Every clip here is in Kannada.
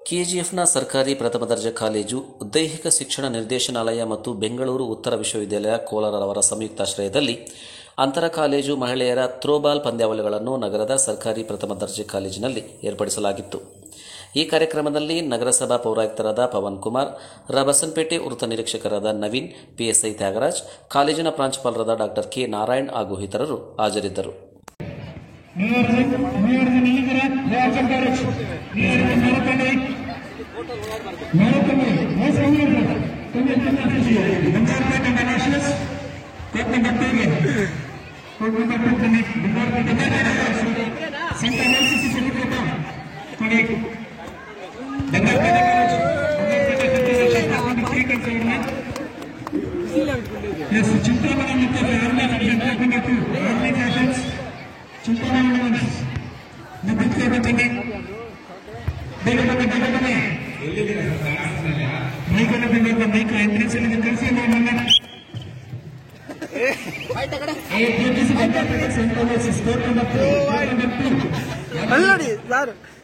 ಕೆಜಿಎಫ್ನ ಸರ್ಕಾರಿ ಪ್ರಥಮ ದರ್ಜೆ ಕಾಲೇಜು, ದೈಹಿಕ ಶಿಕ್ಷಣ ನಿರ್ದೇಶನಾಲಯ ಮತ್ತು ಬೆಂಗಳೂರು ಉತ್ತರ ವಿಶ್ವವಿದ್ಯಾಲಯ ಕೋಲಾರರವರ ಸಂಯುಕ್ತಾಶ್ರಯದಲ್ಲಿ ಅಂತರ ಕಾಲೇಜು ಮಹಿಳೆಯರ ಥ್ರೋಬಾಲ್ ಪಂದ್ಯಾವಳಿಗಳನ್ನು ನಗರದ ಸರ್ಕಾರಿ ಪ್ರಥಮ ದರ್ಜೆ ಕಾಲೇಜಿನಲ್ಲಿ ಏರ್ಪಡಿಸಲಾಗಿತ್ತು. ಈ ಕಾರ್ಯಕ್ರಮದಲ್ಲಿ ನಗರಸಭಾ ಪೌರಾಯುಕ್ತರಾದ ಪವನ್ ಕುಮಾರ್, ಬಸವನಪೇಟೆ ವೃತ್ತ ನಿರೀಕ್ಷಕರಾದ ನವೀನ್, ಪಿಎಸ್ಐ ತ್ಯಾಗರಾಜ್, ಕಾಲೇಜಿನ ಪ್ರಾಂಶುಪಾಲರಾದ ಡಾ ಕೆ ನಾರಾಯಣ್ ಹಾಗೂ ಇತರರು ಹಾಜರಿದ್ದರು.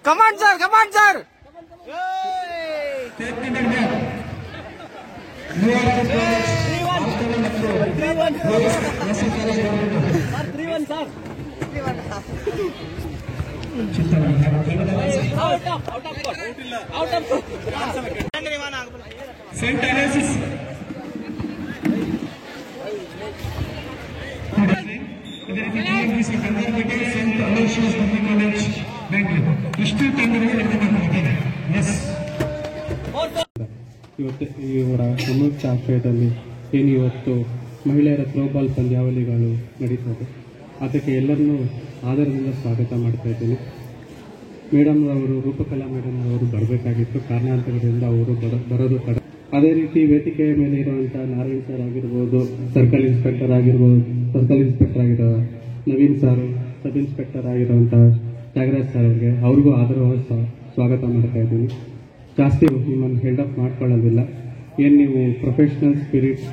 Come on, sir. ಇವರ ಸಂಯುಕ್ತ ಆಶ್ರಯದಲ್ಲಿ ಏನು ಇವತ್ತು ಮಹಿಳೆಯರ ಥ್ರೋಬಾಲ್ ಪಂದ್ಯಾವಳಿಗಳು ನಡೀತದೆ, ಅದಕ್ಕೆ ಎಲ್ಲರನ್ನೂ ಆದರದಿಂದ ಸ್ವಾಗತ ಮಾಡ್ತಾ ಇದ್ದೀನಿ. ಮೇಡಮ್ ಅವರು, ರೂಪಕಲಾ ಮೇಡಮ್ ಅವರು ಬರಬೇಕಾಗಿತ್ತು, ಕಾರಣಾಂತರದಿಂದ ಅವರು ಬರೋದು ತಡ. ಅದೇ ರೀತಿ ವೇದಿಕೆಯ ಮೇಲೆ ಇರುವಂಥ ನಾರಾಯಣ್ ಸರ್ ಆಗಿರ್ಬೋದು, ಸರ್ಕಲ್ ಇನ್ಸ್ಪೆಕ್ಟರ್ ಆಗಿರೋ ನವೀನ್ ಸರ್, ಸಬ್ ಇನ್ಸ್ಪೆಕ್ಟರ್ ಆಗಿರುವಂಥ ತ್ಯಾಗರಾಜ್ ಸರ್ ಅವ್ರಿಗೂ ಆದರವಾದ ಸ್ವಾಗತ ಮಾಡ್ತಾ ಇದ್ದೀನಿ. ಜಾಸ್ತಿ ನಿಮ್ಮನ್ನು ಹೆಲ್ಡಪ್ ಮಾಡ್ಕೊಳ್ಳೋದಿಲ್ಲ. ಏನು ನೀವು ಪ್ರೊಫೆಷ್ನಲ್ ಸ್ಪಿರಿಟ್,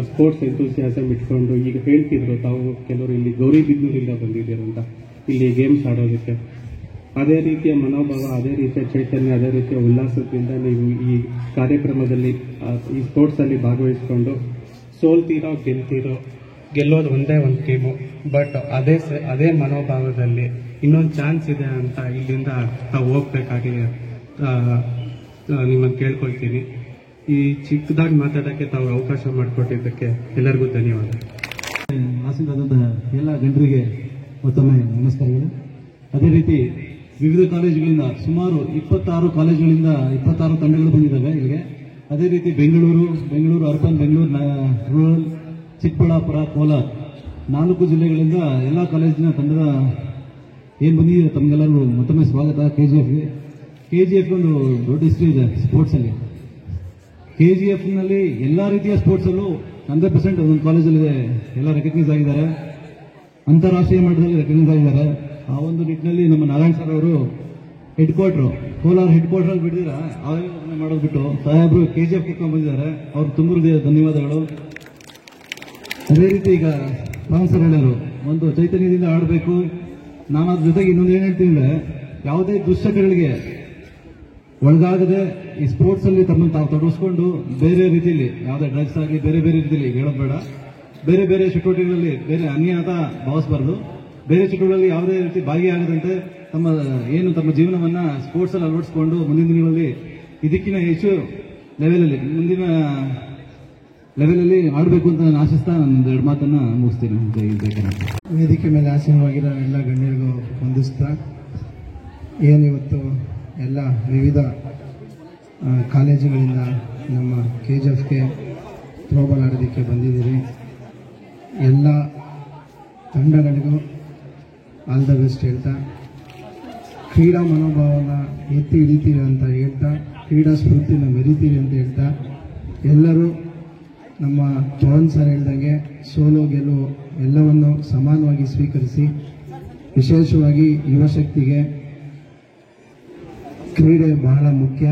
ಸ್ಪೋರ್ಟ್ಸ್ ಎಂತೂಸಿಯಾಸಮ್ ಇಟ್ಕೊಂಡು ಈಗ ಹೇಳ್ತಿದ್ರು ತಾವು, ಕೆಲವರು ಇಲ್ಲಿ ಗೌರಿಬಿದನೂರಿಂದ ಬಂದಿದ್ದೀರಂತ ಇಲ್ಲಿ ಗೇಮ್ಸ್ ಆಡೋದಕ್ಕೆ. ಅದೇ ರೀತಿಯ ಮನೋಭಾವ, ಅದೇ ರೀತಿಯ ಚೈತನ್ಯ, ಅದೇ ರೀತಿಯ ಉಲ್ಲಾಸದಿಂದ ನೀವು ಈ ಕಾರ್ಯಕ್ರಮದಲ್ಲಿ ಈ ಸ್ಪೋರ್ಟ್ಸಲ್ಲಿ ಭಾಗವಹಿಸ್ಕೊಂಡು ಸೋಲ್ತೀರೋ ಗೆಲ್ಲೋದು ಒಂದೇ ಒಂದು ಟೀಮು, ಬಟ್ ಅದೇ ಮನೋಭಾವದಲ್ಲಿ ಇನ್ನೊಂದು ಚಾನ್ಸ್ ಇದೆ ಅಂತ ಇಲ್ಲಿಂದ ನಾವು ಹೋಗ್ಬೇಕಾಗಿ ನಿಮ್ಮನ್ನು ಕೇಳ್ಕೊಳ್ತೀನಿ. ಈ ಚಿಕ್ಕದಾಗಿ ಮಾತಾಡೋಕ್ಕೆ ತಾವು ಅವಕಾಶ ಮಾಡಿಕೊಟ್ಟಿದ್ದಕ್ಕೆ ಎಲ್ಲರಿಗೂ ಧನ್ಯವಾದ. ಆಸೀನರಾದಂತಹ ಎಲ್ಲ ಜನರಿಗೆ ಮತ್ತೊಮ್ಮೆ ನಮಸ್ಕಾರಗಳು. ಅದೇ ರೀತಿ ವಿವಿಧ ಕಾಲೇಜುಗಳಿಂದ ಸುಮಾರು 26 ಕಾಲೇಜುಗಳಿಂದ 26 ತಂಡಗಳು ಬಂದಿದ್ದಾವೆ ಇಲ್ಲಿಗೆ. ಅದೇ ರೀತಿ ಬೆಂಗಳೂರು ಅರ್ಬನ್, ಬೆಂಗಳೂರು ರೂರಲ್, ಚಿಕ್ಕಬಳ್ಳಾಪುರ, ಕೋಲಾರ 4 ಜಿಲ್ಲೆಗಳಿಂದ ಎಲ್ಲ ಕಾಲೇಜಿನ ತಂಡದ ಏನು ಬಂದಿದೆ ತಮಗೆಲ್ಲರೂ ಮತ್ತೊಮ್ಮೆ ಸ್ವಾಗತ. ಕೆಜಿಎಫ್ ಒಂದು ದೊಡ್ಡ ಹಿಸ್ಟ್ರಿ ಇದೆ ಸ್ಪೋರ್ಟ್ಸಲ್ಲಿ. ಕೆಜಿಎಫ್ನಲ್ಲಿ ಎಲ್ಲ ರೀತಿಯ ಸ್ಪೋರ್ಟ್ಸಲ್ಲೂ 100% ಒಂದೊಂದು ಕಾಲೇಜಲ್ಲಿದೆ, ಎಲ್ಲ ರೆಕಗ್ನೈಸ್ ಆಗಿದ್ದಾರೆ, ಅಂತಾರಾಷ್ಟ್ರೀಯ ಮಟ್ಟದಲ್ಲಿ ರೆಕಗ್ನೈಸ್ ಆಗಿದ್ದಾರೆ. ಆ ಒಂದು ನಿಟ್ಟಿನಲ್ಲಿ ನಮ್ಮ ನಾರಾಯಣ್ ಸರ್ ಅವರು ಕೋಲಾರ ಹೆಡ್ ಕ್ವಾರ್ಟರ್ ಬಿಟ್ಟಿದ್ದೀರ ಆಯೋಜನೆ ಮಾಡೋದು ಬಿಟ್ಟು ಸಾಹೇಬರು ಕೆಜಿಎಫ್ ಕಿತ್ಕೊಂಡು ಬಂದಿದ್ದಾರೆ. ಅವ್ರು ತುಂಬ ಧನ್ಯವಾದಗಳು. ಅದೇ ರೀತಿ ಈಗ ಪವನ್ ಸರ್ ಹೇಳೋರು, ಒಂದು ಚೈತನ್ಯದಿಂದ ಆಡಬೇಕು. ನಾನು ಅದ್ರ ಜೊತೆಗೆ ಇನ್ನೊಂದು ಏನು ಹೇಳ್ತೀನಿ ಅಂದರೆ, ಯಾವುದೇ ದುಶ್ಚಟಗಳಿಗೆ ಒಳಗಾಗದೆ ಈ ಸ್ಪೋರ್ಟ್ಸ್ ಅಲ್ಲಿ ತಮ್ಮನ್ನು ತಾವು ತೊಡಗಿಸ್ಕೊಂಡು ಬೇರೆ ರೀತಿಯಲ್ಲಿ ಯಾವುದೇ ಡ್ರಗ್ಸ್ ಆಗಲಿ ಬೇರೆ ರೀತಿಯಲ್ಲಿ ಹೇಳೋದು ಬೇಡ. ಬೇರೆ ಚಟುವಟಿಕೆಗಳಲ್ಲಿ ಬೇರೆ ಅನ್ಯಾಯತ ಭಾವಿಸಬಾರ್ದು. ಬೇರೆ ಚಟುವಟಿಕೆಗಳಲ್ಲಿ ಯಾವುದೇ ರೀತಿ ಭಾಗಿಯಾಗದಂತೆ ತಮ್ಮ ಜೀವನವನ್ನ ಸ್ಪೋರ್ಟ್ಸ್ ಅಲ್ಲಿ ಅಳವಡಿಸಿಕೊಂಡು ಮುಂದಿನ ದಿನಗಳಲ್ಲಿ ಇದಕ್ಕಿಂತ ಹೆಚ್ಚು ಮುಂದಿನ ಲೆವೆಲಲ್ಲಿ ಆಡಬೇಕು ಅಂತ ನಾನು ಆಶಿಸ್ತಾ ನನ್ನ 2 ಮಾತನ್ನ ಮುಗಿಸ್ತೀನಿ. ವೇದಿಕೆ ಮೇಲೆ ಆಸೀನವಾಗಿರೋ ಎಲ್ಲ ಗಣ್ಯರಿಗೂ ವಂದಿಸ್ತಾ, ಏನಿವತ್ತು ಎಲ್ಲ ವಿವಿಧ ಕಾಲೇಜುಗಳಿಂದ ನಮ್ಮ ಕೆಜಿಎಫ್ಗೆ ಥ್ರೋಬಾಲ್ ಆಡೋದಕ್ಕೆ ಬಂದಿದ್ದೀರಿ. ಎಲ್ಲ ತಂಡಗಳಿಗೂ ಆಲ್ ದ ಬೆಸ್ಟ್ ಹೇಳ್ತಾ, ಕ್ರೀಡಾ ಮನೋಭಾವನ ಎತ್ತಿ ಹಿಡಿತೀರಿ ಅಂತ ಹೇಳ್ತಾ, ಕ್ರೀಡಾ ಸ್ಫೂರ್ತಿನ ಮೆರಿತೀರಿ ಅಂತ ಹೇಳ್ತಾ, ಎಲ್ಲರೂ ನಮ್ಮ ಪವನ್ ಸರ್ ಹೇಳ್ದಂಗೆ ಸೋಲು ಗೆಲುವು ಎಲ್ಲವನ್ನು ಸಮಾನವಾಗಿ ಸ್ವೀಕರಿಸಿ, ವಿಶೇಷವಾಗಿ ಯುವಶಕ್ತಿಗೆ ಕ್ರೀಡೆ ಬಹಳ ಮುಖ್ಯ.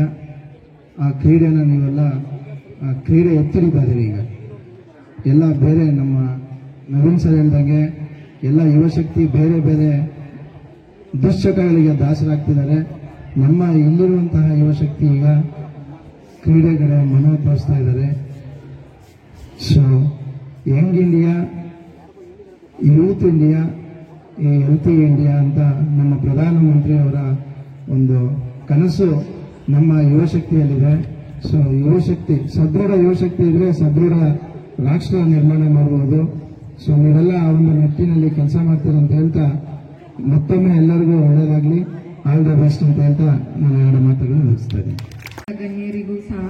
ಆ ಕ್ರೀಡೆನ ನೀವೆಲ್ಲ ಕ್ರೀಡೆ ಎತ್ತರಿದ್ದಾರೆ. ಈಗ ಎಲ್ಲ ಬೇರೆ ನಮ್ಮ ನವೀನ್ ಸರ್ ಹೇಳ್ದಂಗೆ ಎಲ್ಲ ಯುವಶಕ್ತಿ ಬೇರೆ ದುಶ್ಚಟಗಳಿಗೆ ದಾಸರಾಗ್ತಿದ್ದಾರೆ. ನಮ್ಮ ಇಲ್ಲಿರುವಂತಹ ಯುವ ಈಗ ಕ್ರೀಡೆಗಳ ಮನೋಭವಿಸ್ತಾ ಇದ್ದಾರೆ. So Young India, youth India, ಈ ಹೆಲ್ತಿ ಇಂಡಿಯಾ ಅಂತ ನಮ್ಮ ಪ್ರಧಾನಮಂತ್ರಿ ಅವರ ಒಂದು ಕನಸು ನಮ್ಮ ಯುವಶಕ್ತಿಯಲ್ಲಿದೆ. ಸೊ ಯುವಶಕ್ತಿ, ಸದೃಢ ಯುವಶಕ್ತಿ ಇದ್ರೆ ಸದೃಢ ರಾಷ್ಟ್ರ ನಿರ್ಮಾಣ ಮಾಡಬಹುದು. ಸೊ ನೀವೆಲ್ಲ ಆ ಒಂದು ನಿಟ್ಟಿನಲ್ಲಿ ಕೆಲಸ ಮಾಡ್ತೀರ ಅಂತ ಹೇಳ್ತಾ ಮತ್ತೊಮ್ಮೆ ಎಲ್ಲರಿಗೂ ಒಳ್ಳೆಯದಾಗಲಿ, ಆಲ್ ದ ಬೆಸ್ಟ್ ಅಂತ ಹೇಳ್ತಾ ನಾನು ಎರಡು ಮಾತುಗಳನ್ನು ಮುಗಿಸ್ತಾ ಇದ್ದೀನಿ. ಗಣ್ಯರಿಗೂ ಸಹ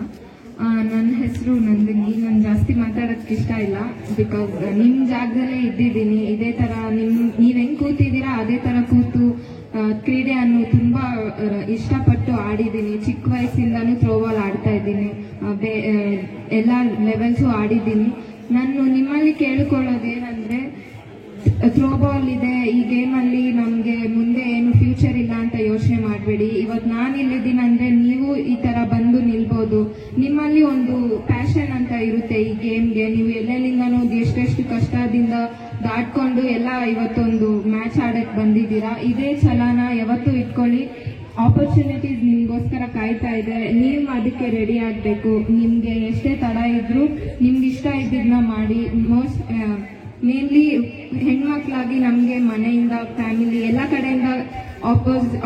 ನನ್ನ ಹೆಸರು ನಂದಿನಿ. ನಾನು ಜಾಸ್ತಿ ಮಾತಾಡೋದಕ್ಕೆ ಇಷ್ಟ ಇಲ್ಲ, ಬಿಕಾಸ್ ನಿಮ್ಮ ಜಾಗದಲ್ಲೇ ಇದ್ದಿದ್ದೀನಿ. ಇದೇ ತರ ನೀವ್ ಹೆಂಗ್ ಕೂತಿದ್ದೀರಾ ಅದೇ ತರ ಕೂತು ಕ್ರೀಡೆಯನ್ನು ತುಂಬಾ ಇಷ್ಟಪಟ್ಟು ಆಡಿದ್ದೀನಿ. ಚಿಕ್ಕ ವಯಸ್ಸಿಂದಾನು ಥ್ರೋಬಾಲ್ ಆಡ್ತಾ ಇದ್ದೀನಿ, ಎಲ್ಲ ಲೆವೆಲ್ಸು ಆಡಿದ್ದೀನಿ. ನಾನು ನಿಮ್ಮಲ್ಲಿ ಕೇಳಿಕೊಳ್ಳೋದೇನಂದ್ರೆ, ಥ್ರೋಬಾಲ್ ಇದೆ ಈ ಗೇಮಲ್ಲಿ, ನಮಗೆ ಮುಂದೆ ಏನು ಫ್ಯೂಚರ್ ಇಲ್ಲ ಅಂತ ಯೋಚನೆ ಮಾಡಬೇಡಿ. ಇವತ್ತು ನಾನು ಇಲ್ಲಿದ್ದೀನಿ ಅಂದ್ರೆ ನೀವು ಈ ತರ ಬಂದು ನಿಲ್ಬೋದು. ನಿಮ್ಮಲ್ಲಿ ಒಂದು ಪ್ಯಾಷನ್ ಅಂತ ಇರುತ್ತೆ ಈ ಗೇಮ್ಗೆ. ನೀವು ಎಲ್ಲೆಲ್ಲಿಂದನೂ ಎಷ್ಟೆಷ್ಟು ಕಷ್ಟದಿಂದ ದಾಟ್ಕೊಂಡು ಎಲ್ಲ ಇವತ್ತೊಂದು ಮ್ಯಾಚ್ ಆಡಕ್ ಬಂದಿದ್ದೀರಾ. ಇದೇ ಛಲನ ಯಾವತ್ತೂ ಇಟ್ಕೊಳ್ಳಿ. ಆಪರ್ಚುನಿಟೀಸ್ ನಿಮ್ಗೋಸ್ಕರ ಕಾಯ್ತಾ ಇದೆ, ನೀವು ಅದಕ್ಕೆ ರೆಡಿ ಆಗಬೇಕು. ನಿಮ್ಗೆ ಎಷ್ಟೇ ತಡ ಇದ್ರು ನಿಮ್ಗೆ ಇಷ್ಟ ಇದ್ದಿದ್ನ ಮಾಡಿ. ಮೇನ್ಲಿ ಹೆಣ್ಮಕ್ಳಾಗಿ ನಮ್ಗೆ ಮನೆಯಿಂದ, ಫ್ಯಾಮಿಲಿ ಎಲ್ಲ ಕಡೆಯಿಂದ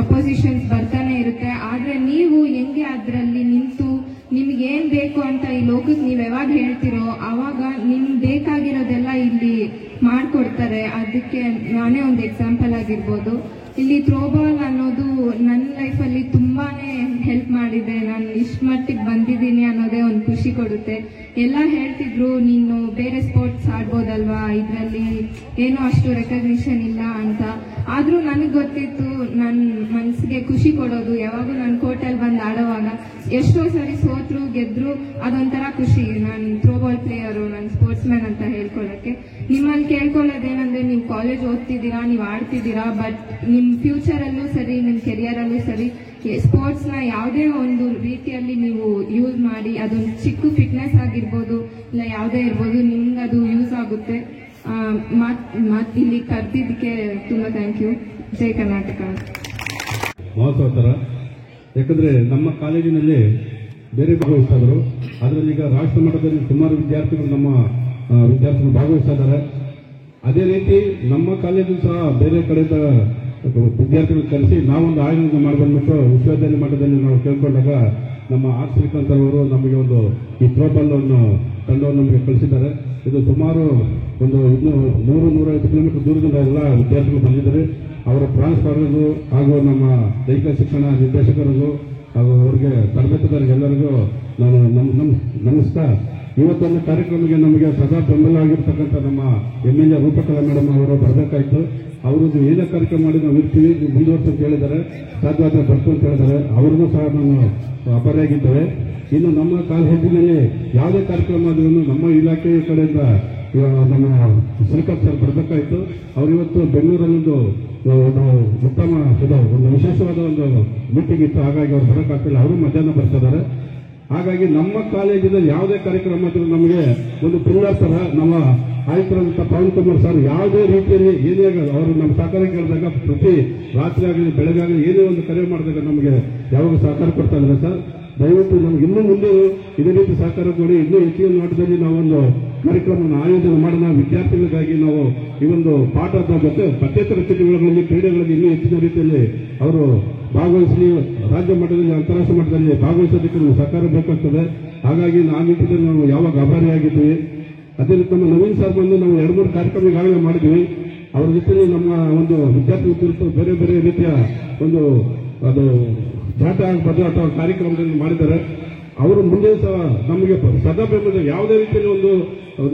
ಅಪೋಸಿಷನ್ಸ್ ಬರ್ತಾನೆ ಇರುತ್ತೆ. ಆದ್ರೆ ನೀವು ಹೆಂಗೆ ಅದರಲ್ಲಿ ನಿಂತು ನಿಮ್ಗೆ ಏನ್ ಬೇಕು ಅಂತ ಈ ಲೋಕಕ್ಕೆ ನೀವ್ ಯಾವಾಗ ಹೇಳ್ತಿರೋ ಅವಾಗ ನಿಮ್ಗೆ ಬೇಕಾಗಿರೋದೆಲ್ಲ ಇಲ್ಲಿ ಮಾಡ್ಕೊಡ್ತಾರೆ. ಅದಕ್ಕೆ ನಾನೇ ಒಂದು ಎಕ್ಸಾಂಪಲ್ ಆಗಿರ್ಬೋದು. ಇಲ್ಲಿ ಥ್ರೋಬಾಲ್ ಅನ್ನೋದು ನನ್ನ ಲೈಫಲ್ಲಿ ತುಂಬಾನೇ ಹೆಲ್ಪ್ ಮಾಡಿದೆ. ನಾನು ಇಷ್ಟ ಮಟ್ಟಿಗೆ ಬಂದಿದ್ದೀನಿ ಅನ್ನೋದೇ ಒಂದು ಖುಷಿ ಕೊಡುತ್ತೆ. ಎಲ್ಲ ಹೇಳ್ತಿದ್ರು ನೀನು ಬೇರೆ ಸ್ಪೋರ್ಟ್ಸ್ ಆಡ್ಬೋದಲ್ವಾ, ಇದರಲ್ಲಿ ಏನೋ ಅಷ್ಟು ರೆಕಗ್ನಿಷನ್ ಇಲ್ಲ ಅಂತ. ಆದ್ರೂ ನನಗೆ ಗೊತ್ತಿತ್ತು ನನ್ನ ಮನಸ್ಸಿಗೆ ಖುಷಿ ಕೊಡೋದು ಯಾವಾಗೂ ನಾನು ಕೋರ್ಟಲ್ಲಿ ಬಂದು ಆಡೋವಾಗ. ಎಷ್ಟೋ ಸರಿ ಸೋತ್ರು ಗೆದ್ರು ಅದೊಂಥರ ಖುಷಿ. ನಾನು ಥ್ರೋಬಾಲ್ ಪ್ಲೇಯರು, ನಾನು ಸ್ಪೋರ್ಟ್ಸ್ ಮ್ಯಾನ್ ಅಂತ ಹೇಳ್ಕೊಳ್ಳೋಕ್ಕೆ. ನಿಮ್ಮಲ್ಲಿ ಕೇಳ್ಕೊಳ್ಳೋದೇನಂದ್ರೆ, ನೀವು ಕಾಲೇಜ್ ಓದ್ತಿದ್ದೀರಾ, ನೀವು ಆಡ್ತಿದ್ದೀರಾ, ಬಟ್ ನಿಮ್ಮ ಫ್ಯೂಚರಲ್ಲೂ ಸರಿ, ನಿಮ್ಮ ಕೆರಿಯರಲ್ಲೂ ಸರಿ ಸ್ಪೋರ್ಟ್ಸ್ನ ಯಾವುದೇ ಒಂದು ರೀತಿಯಲ್ಲಿ ನೀವು ಯೂಸ್ ಮಾಡಿ, ಅದೊಂದು ಚಿಕ್ಕ ಫಿಟ್ನೆಸ್ ಆಗಿರ್ಬೋದು ಇಲ್ಲ ಯಾವುದೇ ಇರ್ಬೋದು, ನಿಮ್ಗೆ ಅದು ಯೂಸ್ ಆಗುತ್ತೆ. ಇಲ್ಲಿ ಕರೆದಿದ್ದಕ್ಕೆ ತುಂಬಾ ಥ್ಯಾಂಕ್ ಯು. ಜೈ ಕರ್ನಾಟಕ. ಮಹೋತ್ಸವ ಥರ, ಯಾಕಂದರೆ ನಮ್ಮ ಕಾಲೇಜಿನಲ್ಲಿ ಬೇರೆ ಭಾಗವಹಿಸ್ತಾ ಇದ್ರು. ಅದರಲ್ಲಿ ಈಗ ರಾಷ್ಟ್ರ ಮಟ್ಟದಲ್ಲಿ ಸುಮಾರು ವಿದ್ಯಾರ್ಥಿಗಳು ನಮ್ಮ ವಿದ್ಯಾರ್ಥಿಗಳು ಭಾಗವಹಿಸ್ತಾ ಇದ್ದಾರೆ. ಅದೇ ರೀತಿ ನಮ್ಮ ಕಾಲೇಜು ಸಹ ಬೇರೆ ಕಡೆಯಿಂದ ವಿದ್ಯಾರ್ಥಿಗಳು ಕರೆಸಿ ನಾವೊಂದು ಆಯೋಜನೆ ಮಾಡಿ ಬಂದ್ಬಿಟ್ಟು ವಿಶ್ವವಿದ್ಯಾಲಯ ಮಟ್ಟದಲ್ಲಿ ನಾವು ಕೇಳ್ಕೊಂಡಾಗ ನಮ್ಮ ಆರ್ ಶ್ರೀಕಾಂತ್ ಅವರು ನಮಗೆ ಒಂದು ಈ ಥ್ರೋಬಾಲ್ ಅನ್ನು ತಂಡವನ್ನು ನಮಗೆ ಕಳಿಸಿದ್ದಾರೆ. ಇದು ಸುಮಾರು ಒಂದು 100-150 ಕಿಲೋಮೀಟರ್ ದೂರದಿಂದ ಎಲ್ಲ ವಿದ್ಯಾರ್ಥಿಗಳು ಬಂದಿದ್ದಾರೆ. ಅವರ ಪ್ರಾಂಶುಪಾಲರಿಗೂ ಹಾಗೂ ನಮ್ಮ ದೈಹಿಕ ಶಿಕ್ಷಣ ನಿರ್ದೇಶಕರಿಗೂ ಹಾಗೂ ಅವರಿಗೆ ತರಬೇತುದಾರರಿಗೆಲ್ಲರಿಗೂ ನಾನು ನಮಸ್ತಾ. ಇವತ್ತೊಂದು ಕಾರ್ಯಕ್ರಮಕ್ಕೆ ನಮಗೆ ಸದಾ ಬೆಂಬಲವಾಗಿರ್ತಕ್ಕಂಥ ನಮ್ಮ MLA ರೂಪಕಲಾ ಮೇಡಮ್ ಅವರು ಬರಬೇಕಾಯ್ತು. ಅವರದ್ದು ಏನೇ ಕಾರ್ಯಕ್ರಮ ಮಾಡಿ ನಾವು ಇರ್ತೀವಿ, ಮುಂದುವರ್ಸ ಅಂತ ಹೇಳಿದ್ದಾರೆ, ಸಾಧ್ಯವಾದ ಬರ್ತು ಅಂತ ಹೇಳಿದ್ದಾರೆ. ಅವ್ರಿಗೂ ಸಹ ನಾನು ಅಪರಾಗಿದ್ದೇವೆ. ಇನ್ನು ನಮ್ಮ ಕಾಲೇಜಿನಲ್ಲಿ ಯಾವುದೇ ಕಾರ್ಯಕ್ರಮ ಆದ್ರೂ ನಮ್ಮ ಇಲಾಖೆಯ ಕಡೆಯಿಂದ ನಮ್ಮ ಶ್ರೀಕಾಂತ್ ಸರ್ ಬರಬೇಕಾಯ್ತು. ಅವರು ಇವತ್ತು ಬೆಂಗಳೂರಲ್ಲೊಂದು ಉತ್ತಮ ಒಂದು ವಿಶೇಷವಾದ ಒಂದು ಮೀಟಿಂಗ್ ಇತ್ತು, ಹಾಗಾಗಿ ಅವ್ರು ಬರೋಕ್ಕಾಗ್ತಿಲ್ಲ. ಅವರು ಮಧ್ಯಾಹ್ನ ಬರ್ತಿದ್ದಾರೆ. ಹಾಗಾಗಿ ನಮ್ಮ ಕಾಲೇಜಿನಲ್ಲಿ ಯಾವುದೇ ಕಾರ್ಯಕ್ರಮ ಆದರೂ ನಮಗೆ ಒಂದು ಪಿಲ್ಲರ್ ತರ ನಮ್ಮ ಆಯುಕ್ತರಾದಂಥ ಪವನ್ ಕುಮಾರ್ ಸರ್ ಯಾವುದೇ ರೀತಿಯಲ್ಲಿ ಏನೇ ಅವರು ನಮ್ಮ ಸಹಕಾರ ಕೇಳಿದಾಗ ಪ್ರತಿ ರಾತ್ರಿ ಆಗಲಿ ಬೆಳಗಾಗಲಿ ಏನೇ ಒಂದು ಕರೆ ಮಾಡಿದಾಗ ನಮಗೆ ಯಾವಾಗ ಸಹಕಾರ ಕೊಡ್ತಾ ಇದ್ದಾರೆ ಸರ್. ದಯವಿಟ್ಟು ನಮ್ಗೆ ಇನ್ನೂ ಮುಂದೆ ಇದೇ ರೀತಿ ಸಹಕಾರ ಕೊಡಿ. ಇನ್ನೂ ಹೆಚ್ಚಿನ ಮಟ್ಟದಲ್ಲಿ ನಾವೊಂದು ಕಾರ್ಯಕ್ರಮವನ್ನು ಆಯೋಜನೆ ಮಾಡೋಣ. ವಿದ್ಯಾರ್ಥಿಗಳಿಗಾಗಿ ನಾವು ಈ ಒಂದು ಪಾಠದ ಜೊತೆ ಪಠ್ಯೇತರ ಚಟುವಟಿಕೆಗಳಲ್ಲಿ, ಕ್ರೀಡೆಗಳಲ್ಲಿ ಇನ್ನೂ ಹೆಚ್ಚಿನ ರೀತಿಯಲ್ಲಿ ಅವರು ಭಾಗವಹಿಸಲಿ. ರಾಜ್ಯ ಮಟ್ಟದಲ್ಲಿ, ಅಂತಾರಾಷ್ಟ್ರೀಯ ಮಟ್ಟದಲ್ಲಿ ಭಾಗವಹಿಸೋದಕ್ಕೆ ನಾವು ಸಹಕಾರ ಬೇಕಾಗ್ತದೆ. ಹಾಗಾಗಿ ಆ ನಿಟ್ಟಿನಲ್ಲಿ ನಾವು ಯಾವಾಗ ಆಭಾರಿಯಾಗಿದ್ದೀವಿ. ಅದೇ ರೀತಿ ನಮ್ಮ ನವೀನ್ ಸರ್ ಬಂದು ನಾವು 2-3 ಕಾರ್ಯಕ್ರಮ ಈಗಾಗಲೇ ಮಾಡಿದ್ವಿ. ಅವರ ಜೊತೆಲಿ ನಮ್ಮ ಒಂದು ವಿದ್ಯಾರ್ಥಿಗಳ ಕುರಿತು ಬೇರೆ ಬೇರೆ ರೀತಿಯ ಒಂದು ಅದು ಜಾಟ ಆಗ್ಬೋದು ಅಥವಾ ಕಾರ್ಯಕ್ರಮದಲ್ಲಿ ಮಾಡಿದ್ದಾರೆ. ಅವರು ಮುಂದೆ ಸಹ ನಮಗೆ ಸದಾ ಬೆಂಬಲ, ಯಾವುದೇ ರೀತಿಯಲ್ಲಿ ಒಂದು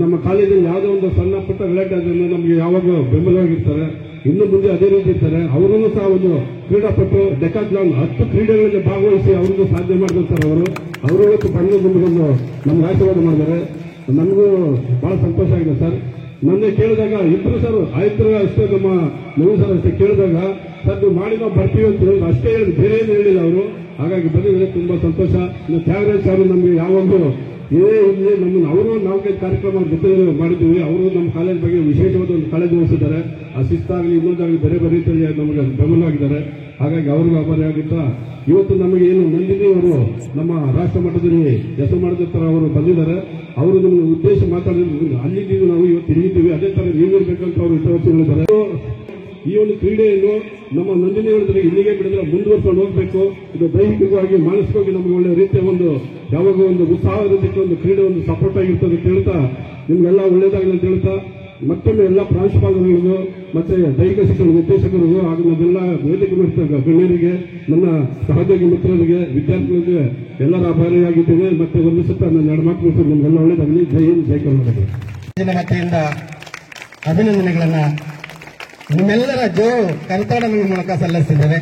ನಮ್ಮ ಕಾಲೇಜಲ್ಲಿ ಯಾವುದೇ ಒಂದು ಸಣ್ಣ ಪುಟ್ಟ ಗಲಾಟೆ ಅದನ್ನು ನಮಗೆ ಯಾವಾಗ ಬೆಂಬಲವಾಗಿರ್ತಾರೆ. ಇನ್ನು ಮುಂದೆ ಅದೇ ರೀತಿ ಇರ್ತಾರೆ. ಅವರನ್ನು ಸಹ ಒಂದು ಕ್ರೀಡಾಪಟು ಡೆಕಾಥ್ಲಾನ್ 10 ಕ್ರೀಡೆಗಳಲ್ಲಿ ಭಾಗವಹಿಸಿ ಅವ್ರಿಗೂ ಸಾಧನೆ ಮಾಡಿರ್ತಾರೆ. ಅವರು ಇವತ್ತು ಬಂದು ನಮಗೊಂದು ನಮ್ಗೆ ಆಶೀರ್ವಾದ ಮಾಡಿದ್ದಾರೆ. ನಮಗೂ ಬಹಳ ಸಂತೋಷ ಆಗಿದೆ ಸರ್. ಮೊನ್ನೆ ಕೇಳಿದಾಗ ಇಬ್ಬರು ಸರ್ ಆಯುಕ್ತರು ಅಷ್ಟೇ, ನಮ್ಮ ನವೀನ್ ಸರ್ ಅಷ್ಟೇ ಕೇಳಿದಾಗ ಸರ್ ನೀವು ಮಾಡಿ ನಾವು ಬರ್ತೀವಿ ಅಂತ ಹೇಳಿದ್ರು, ಅಷ್ಟೇ ಹೇಳಿದ್ರು, ಬೇರೆ ಏನು ಹೇಳಿಲ್ಲ ಅವರು. ಹಾಗಾಗಿ ಬಂದಿದ್ರೆ ತುಂಬಾ ಸಂತೋಷ. ಇನ್ನು ತ್ಯಾಗರಾಜ್ ಸರ್ ನಮಗೆ ಯಾವಾಗಲೂ ಇದೇ ಇಲ್ಲಿ ನಮ್ಮನ್ನು ಅವರು 4-5 ಕಾರ್ಯಕ್ರಮ ಜೊತೆ ಮಾಡಿದ್ದೀವಿ. ಅವರು ನಮ್ಮ ಕಾಲೇಜ್ ಬಗ್ಗೆ ವಿಶೇಷವಾದ ಒಂದು ಕಾಳಜಿ ವಹಿಸಿದ್ದಾರೆ. ಆ ಶಿಸ್ತಾಗಲಿ ಇನ್ನೊಂದಾಗಲಿ ಬೇರೆ ರೀತಿಯಲ್ಲಿ ನಮಗೆ ಬೆಂಬಲವಾಗಿದ್ದಾರೆ. ಹಾಗಾಗಿ ಅವ್ರಿಗೂ ಆಭಾರಿಯಾಗುತ್ತಾ ಇವತ್ತು ನಮಗೆ ಏನು ನಂದಿನಿ ಅವರು ನಮ್ಮ ರಾಷ್ಟ್ರ ಮಟ್ಟದಲ್ಲಿ ಹೆಸರು ಮಾಡಿದ ಅವರು ಬಂದಿದ್ದಾರೆ. ಅವರು ನಮ್ಮ ಉದ್ದೇಶ ಮಾತಾಡಿದ್ರು, ಅಲ್ಲಿದ್ದೀವಿ ನಾವು ಇವತ್ತು ಇಲ್ಲಿದ್ದೀವಿ, ಅದೇ ತರ ನೀವಿರ್ಬೇಕಂತ ಅವರು ವಿಶ್ವಾಸ ಹೇಳಿದ್ದಾರೆ. ಈ ಒಂದು ಕ್ರೀಡೆಯನ್ನು ನಮ್ಮ ನಂದಿನಿ ಹೇಳಿದ್ರೆ ಇಲ್ಲಿಗೆ ಬಿಡಿದ್ರೆ ಮುಂದುವರ್ಸ್ಕೊಂಡು ಹೋಗ್ಬೇಕು. ಇದು ದೈಹಿಕವಾಗಿ ಮಾನಸಿಕವಾಗಿ ನಮಗೆ ಒಳ್ಳೆ ರೀತಿಯ ಒಂದು ಯಾವಾಗ ಒಂದು ಉತ್ಸಾಹ ರೀತಿಯ ಒಂದು ಕ್ರೀಡೆ ಒಂದು ಸಪೋರ್ಟ್ ಆಗಿರ್ತದೆ ಅಂತ ಹೇಳ್ತಾ ನಿಮ್ಗೆಲ್ಲ ಒಳ್ಳೇದಾಗಲಿ ಅಂತ ಹೇಳ್ತಾ ಮತ್ತೊಮ್ಮೆ ಎಲ್ಲ ಪ್ರಾಂಶುಪಾಲರಿಗೂ ಮತ್ತೆ ದೈಹಿಕ ಶಿಕ್ಷಣ ನಿರ್ದೇಶಕರಿಗೂ ಹಾಗೂ ನಮ್ಮೆಲ್ಲ ವೇದಿಕೆ ಗಣ್ಯರಿಗೆ, ನನ್ನ ಸಹೋದ್ಯೋಗಿ ಮಿತ್ರರಿಗೆ, ವಿದ್ಯಾರ್ಥಿಗಳಿಗೆ ಎಲ್ಲರ ಆಭಾರಿಯಾಗಿದ್ದೇನೆ. ಮತ್ತೆ ಒಂದು ಸುತ್ತ ನನ್ನ ಎರಡು ಮಾತು ನಿಮ್ಗೆಲ್ಲ ಒಳ್ಳೇದಾಗಲಿ. ಜೈ ಹಿಂದ್, ಜೈ ಕರ್ನಾಟಕ. ವತಿಯಿಂದ ಅಭಿನಂದನೆಗಳನ್ನ ನಿಮ್ಮೆಲ್ಲರ ಕರತಾಡ ಮೂಲಕ ಸಲ್ಲಿಸಿದ್ದೇವೆ.